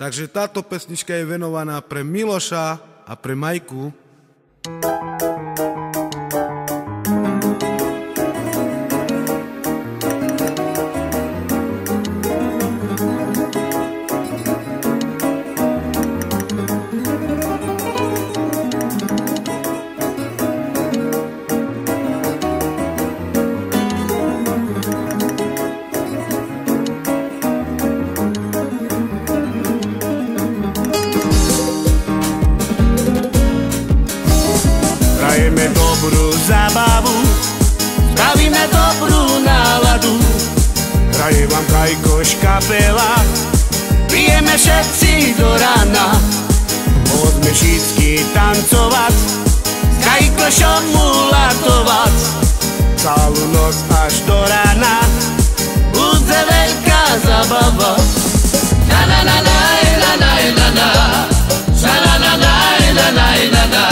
Takže táto pesnička je venovaná pre Miloša a pre Majku. Prajeme dobrú zábavu, spravíme dobrú náladu. Hraje vám Kajkoš kapela, pijeme všetci do rána. Poďme všichni tancovať, s Kajkošom mulatovať. Celú noc až do rána, bude veľká zábava. Na na na na na na na na, na na na na na na na na.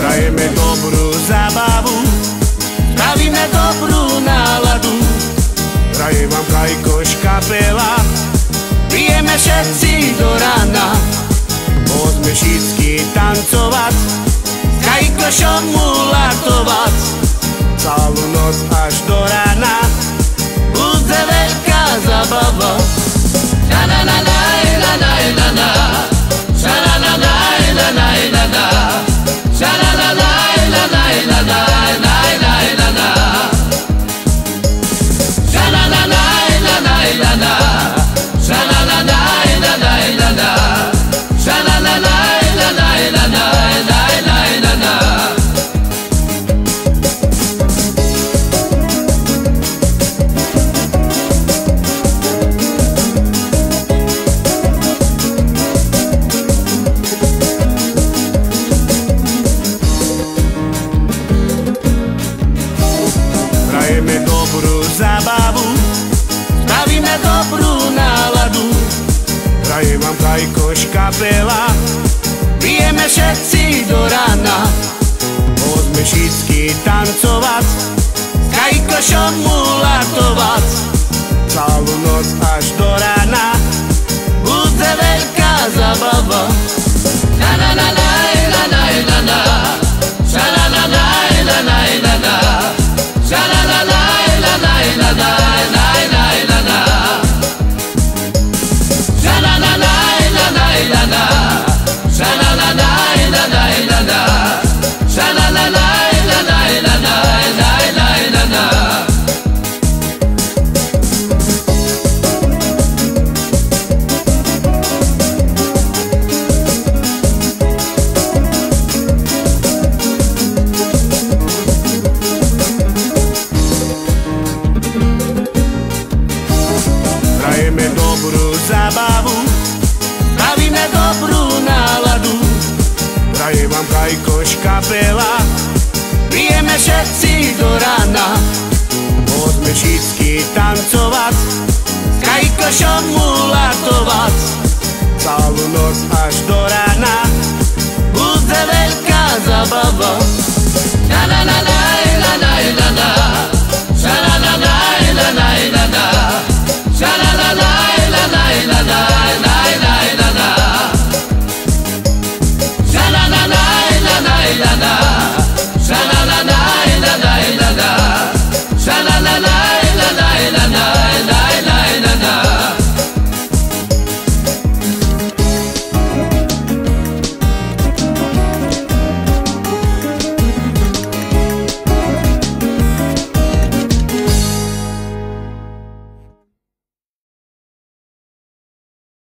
Prajeme dobrú zábavu, spravíme dobrú náladu. Hraje vám Kajkoš kapela, pijeme všetci do rána. Poďme všichni tancovať, s Kajkošom mulatovať. Celú noc až do rána, bude veľká zábava. Na na na na na na na na, na na na na na na na na. Prajeme dobrú zábavu, spravíme dobrú náladu. Hraje vám Kajkoš kapela, pijeme všetci do rána. Poďme všichni tancovať, s Kajkošom mulatovať. Celú noc až do rána, bude veľká zábava. Na na na na na na na na, na na na na na na na na. Prajeme dobrú zábavu, spravíme dobrú náladu. Hraje vám Kajkoš kapela, pijeme všetci do rána. Poďme všichni tancovať, s Kajkošom mulatovať. Celú noc až do rána, bude veľká zábava. Na na na na na na na na, na na na na na na na na. La la